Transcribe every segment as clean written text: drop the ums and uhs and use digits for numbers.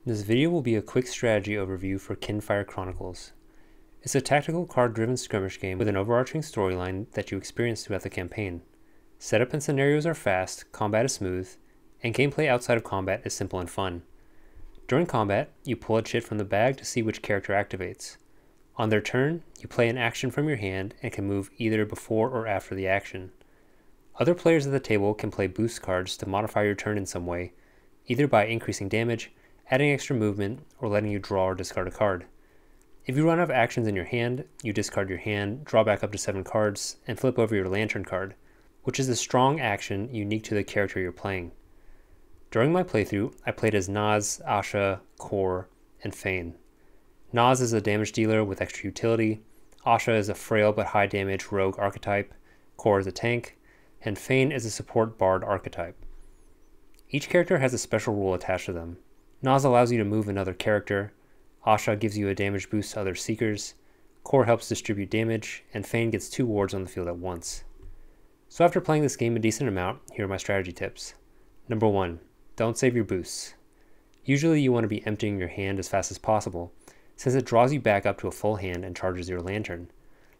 This video will be a quick strategy overview for Kinfire Chronicles. It's a tactical card-driven skirmish game with an overarching storyline that you experience throughout the campaign. Setup and scenarios are fast, combat is smooth, and gameplay outside of combat is simple and fun. During combat, you pull a chit from the bag to see which character activates. On their turn, you play an action from your hand and can move either before or after the action. Other players at the table can play boost cards to modify your turn in some way, either by increasing damage, adding extra movement, or letting you draw or discard a card. If you run out of actions in your hand, you discard your hand, draw back up to 7 cards, and flip over your lantern card, which is a strong action unique to the character you're playing. During my playthrough, I played as Naz, Asha, Kor, and Fane. Naz is a damage dealer with extra utility, Asha is a frail but high damage rogue archetype, Kor is a tank, and Fane is a support bard archetype. Each character has a special rule attached to them. Naz allows you to move another character, Asha gives you a damage boost to other seekers, Kor helps distribute damage, and Fane gets 2 wards on the field at once. So after playing this game a decent amount, here are my strategy tips. Number 1. Don't save your boosts. Usually you want to be emptying your hand as fast as possible, since it draws you back up to a full hand and charges your lantern.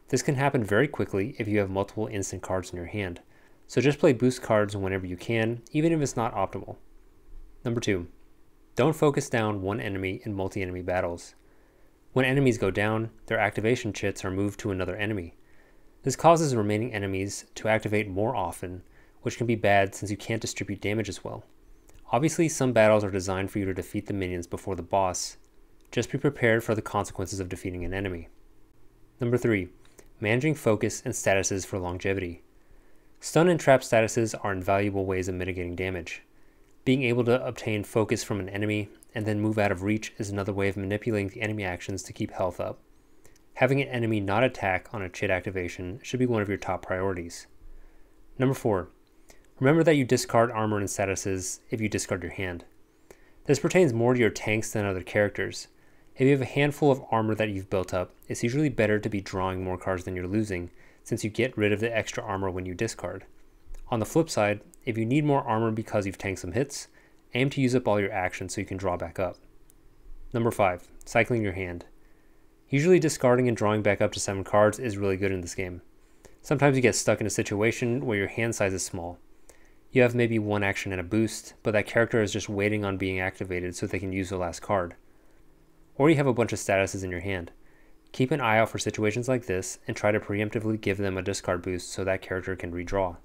This can happen very quickly if you have multiple instant cards in your hand, so just play boost cards whenever you can, even if it's not optimal. Number 2. Don't focus down one enemy in multi-enemy battles. When enemies go down, their activation chits are moved to another enemy. This causes remaining enemies to activate more often, which can be bad since you can't distribute damage as well. Obviously, some battles are designed for you to defeat the minions before the boss. Just be prepared for the consequences of defeating an enemy. Number 3. Managing focus and statuses for longevity. Stun and trap statuses are invaluable ways of mitigating damage. Being able to obtain focus from an enemy and then move out of reach is another way of manipulating the enemy actions to keep health up. Having an enemy not attack on a chit activation should be one of your top priorities. Number 4. Remember that you discard armor and statuses if you discard your hand. This pertains more to your tanks than other characters. If you have a handful of armor that you've built up, it's usually better to be drawing more cards than you're losing, since you get rid of the extra armor when you discard. On the flip side, if you need more armor because you've tanked some hits, aim to use up all your actions so you can draw back up. Number 5. Cycling your hand. Usually discarding and drawing back up to 7 cards is really good in this game. Sometimes you get stuck in a situation where your hand size is small. You have maybe one action and a boost, but that character is just waiting on being activated so they can use the last card. Or you have a bunch of statuses in your hand. Keep an eye out for situations like this and try to preemptively give them a discard boost so that character can redraw.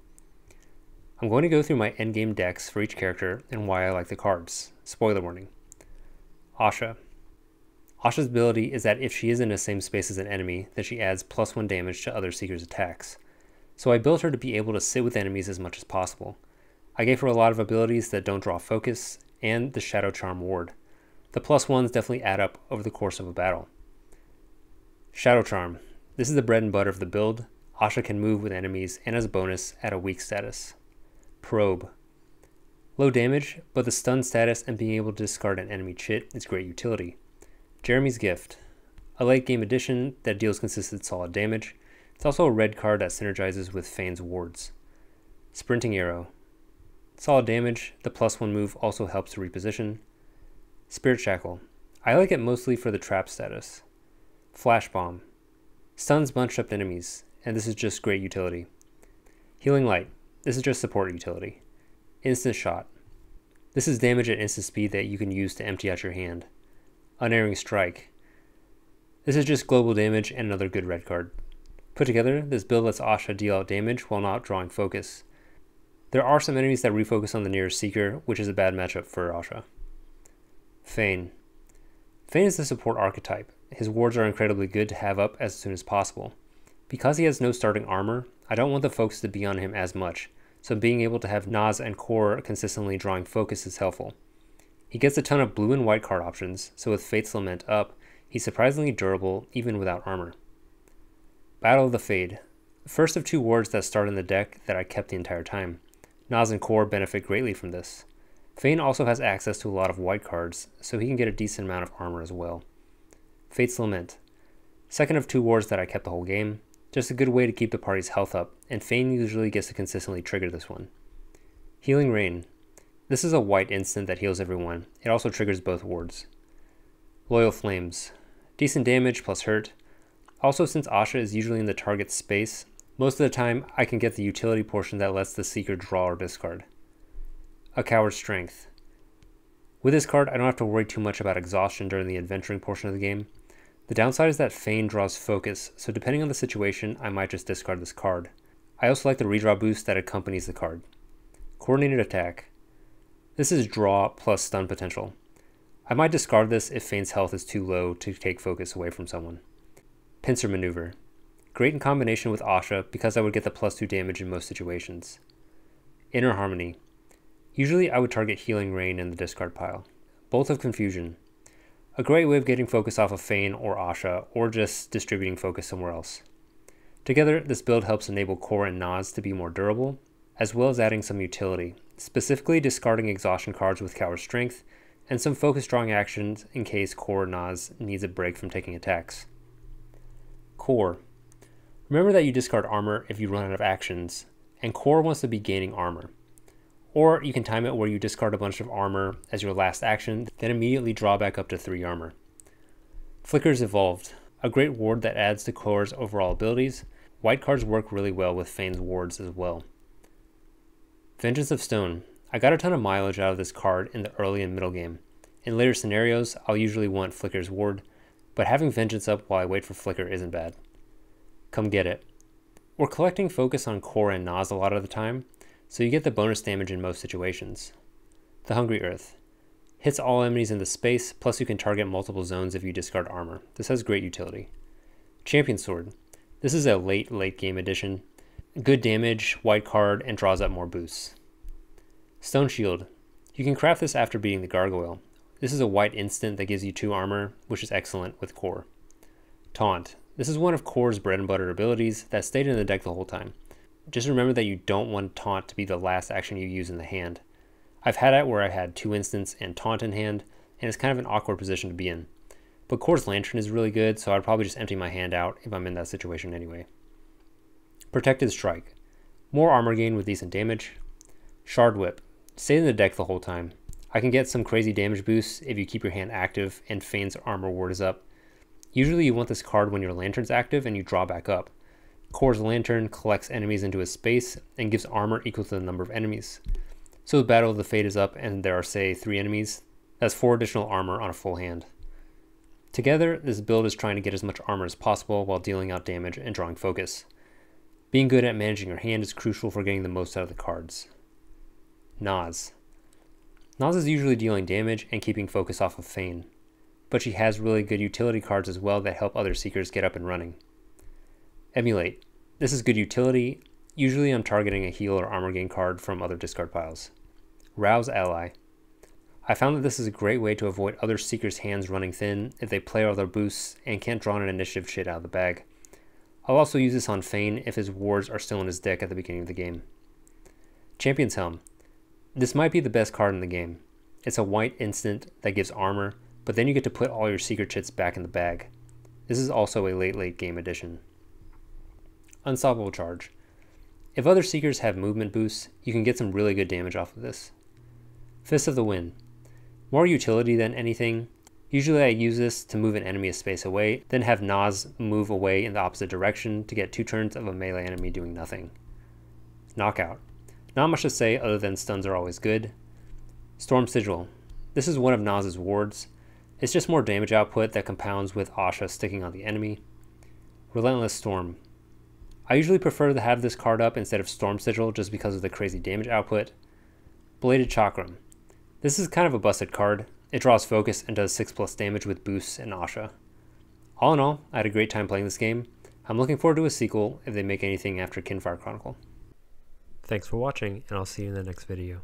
I'm going to go through my endgame decks for each character and why I like the cards. Spoiler warning. Asha. Asha's ability is that if she is in the same space as an enemy, then she adds +1 damage to other seekers' attacks. So I built her to be able to sit with enemies as much as possible. I gave her a lot of abilities that don't draw focus, and the Shadow Charm ward. The +1s definitely add up over the course of a battle. Shadow Charm. This is the bread and butter of the build. Asha can move with enemies and as a bonus add a weak status. Probe. Low damage, but the stun status and being able to discard an enemy chit is great utility. Jeremy's Gift. A late game addition that deals consistent solid damage. It's also a red card that synergizes with Fane's wards. Sprinting Arrow. Solid damage, the +1 move also helps to reposition. Spirit Shackle. I like it mostly for the trap status. Flash Bomb. Stuns bunched up enemies, and this is just great utility. Healing Light. This is just support utility. Instant Shot. This is damage at instant speed that you can use to empty out your hand. Unerring Strike. This is just global damage and another good red card. Put together, this build lets Asha deal out damage while not drawing focus. There are some enemies that refocus on the nearest seeker, which is a bad matchup for Asha. Fane. Fane is the support archetype. His wards are incredibly good to have up as soon as possible. Because he has no starting armor, I don't want the focus to be on him as much, so being able to have Naz and Kor consistently drawing focus is helpful. He gets a ton of blue and white card options, so with Fate's Lament up, he's surprisingly durable even without armor. Battle of the Fade. First of 2 wards that start in the deck that I kept the entire time. Naz and Kor benefit greatly from this. Fane also has access to a lot of white cards, so he can get a decent amount of armor as well. Fate's Lament. Second of 2 wards that I kept the whole game. Just a good way to keep the party's health up, and Fane usually gets to consistently trigger this one. Healing Rain. This is a white instant that heals everyone. It also triggers both wards. Loyal Flames. Decent damage plus hurt. Also, since Asha is usually in the target's space, most of the time I can get the utility portion that lets the Seeker draw or discard. A Coward's Strength. With this card, I don't have to worry too much about exhaustion during the adventuring portion of the game. The downside is that Feign draws focus, so depending on the situation, I might just discard this card. I also like the redraw boost that accompanies the card. Coordinated Attack. This is draw plus stun potential. I might discard this if Fein's health is too low to take focus away from someone. Pincer Maneuver. Great in combination with Asha because I would get the +2 damage in most situations. Inner Harmony. Usually I would target Healing Rain in the discard pile. Bolt of Confusion. A great way of getting focus off of Feign or Asha, or just distributing focus somewhere else. Together, this build helps enable Core and Naz to be more durable, as well as adding some utility, specifically discarding exhaustion cards with Coward Strength, and some focus drawing actions in case Core Naz needs a break from taking attacks. Core. Remember that you discard armor if you run out of actions, and Core wants to be gaining armor. Or you can time it where you discard a bunch of armor as your last action, then immediately draw back up to 3 armor. Flickers Evolved. A great ward that adds to Core's overall abilities. White cards work really well with Fein's wards as well. Vengeance of Stone. I got a ton of mileage out of this card in the early and middle game. In later scenarios, I'll usually want Flicker's ward, but having Vengeance up while I wait for Flicker isn't bad. Come Get It. We're collecting focus on Core and Naz a lot of the time, so you get the bonus damage in most situations. The Hungry Earth. Hits all enemies in the space, plus you can target multiple zones if you discard armor. This has great utility. Champion Sword. This is a late game addition. Good damage, white card, and draws up more boosts. Stone Shield. You can craft this after beating the Gargoyle. This is a white instant that gives you 2 armor, which is excellent with Core. Taunt. This is one of Core's bread and butter abilities that stayed in the deck the whole time. Just remember that you don't want Taunt to be the last action you use in the hand. I've had it where I had 2 instants and Taunt in hand, and it's kind of an awkward position to be in. But Core's Lantern is really good, so I'd probably just empty my hand out if I'm in that situation anyway. Protected Strike. More armor gain with decent damage. Shard Whip. Stay in the deck the whole time. I can get some crazy damage boosts if you keep your hand active and Fein's armor ward is up. Usually you want this card when your Lantern's active and you draw back up. Core's Lantern collects enemies into a space and gives armor equal to the number of enemies. So the Battle of the Fate is up and there are, say, 3 enemies. That's 4 additional armor on a full hand. Together, this build is trying to get as much armor as possible while dealing out damage and drawing focus. Being good at managing your hand is crucial for getting the most out of the cards. Naz. Naz is usually dealing damage and keeping focus off of Feign, but she has really good utility cards as well that help other Seekers get up and running. Emulate. This is good utility. Usually I'm targeting a heal or armor gain card from other discard piles. Rouse Ally. I found that this is a great way to avoid other Seekers' hands running thin if they play all their boosts and can't draw an initiative shit out of the bag. I'll also use this on Feign if his wards are still in his deck at the beginning of the game. Champion's Helm. This might be the best card in the game. It's a white instant that gives armor, but then you get to put all your Seeker chits back in the bag. This is also a late game addition. Unstoppable Charge. If other Seekers have movement boosts, you can get some really good damage off of this. Fist of the Wind. More utility than anything. Usually I use this to move an enemy a space away, then have Naz move away in the opposite direction to get 2 turns of a melee enemy doing nothing. Knockout. Not much to say other than stuns are always good. Storm Sigil. This is one of Naz's wards. It's just more damage output that compounds with Asha sticking on the enemy. Relentless Storm. I usually prefer to have this card up instead of Storm Sigil just because of the crazy damage output. Bladed Chakram. This is kind of a busted card. It draws focus and does 6+ damage with boosts and Asha. All in all, I had a great time playing this game. I'm looking forward to a sequel if they make anything after Kinfire Chronicle. Thanks for watching, and I'll see you in the next video.